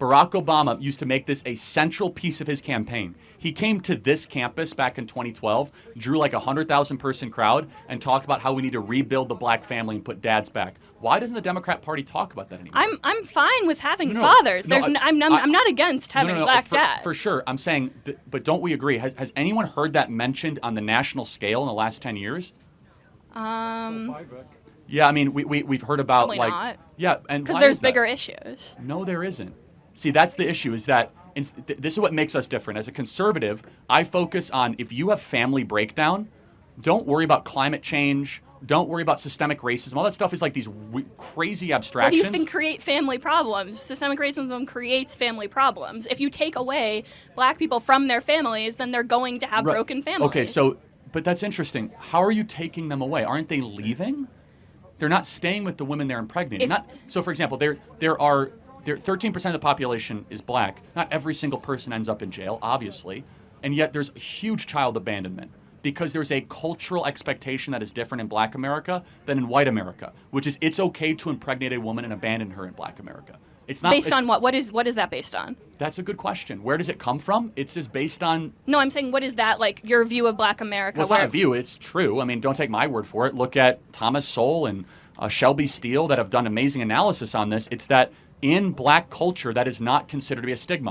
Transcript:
Barack Obama used to make this a central piece of his campaign. He came to this campus back in 2012, drew like a 100,000 person crowd, and talked about how we need to rebuild the black family and put dads back. Why doesn't the Democrat Party talk about that anymore? I'm fine with having fathers. I'm not against having black dads. For sure. I'm saying, but don't we agree? Has anyone heard that mentioned on the national scale in the last 10 years? Yeah, I mean, we've heard about probably not. Yeah, and because there's bigger issues. No, there isn't. See, that's the issue, is that this is what makes us different. As a conservative, I focus on, if you have family breakdown, don't worry about climate change, don't worry about systemic racism. All that stuff is like these crazy abstractions. What do you think create family problems? Systemic racism creates family problems. If you take away black people from their families, then they're going to have broken families. Okay, but that's interesting. How are you taking them away? Aren't they leaving? They're not staying with the women they're impregnating. So, for example, there 13% of the population is black. Not every single person ends up in jail, obviously. And yet there's huge child abandonment because there's a cultural expectation that is different in black America than in white America, which is it's okay to impregnate a woman and abandon her in black America. It's not based on what? What is that based on? That's a good question. Where does it come from? It's just based on... No, I'm saying, what is that, like, your view of black America? Well, it's not a view. It's true. I mean, don't take my word for it. Look at Thomas Sowell and Shelby Steele that have done amazing analysis on this. It's that in black culture, that is not considered to be a stigma.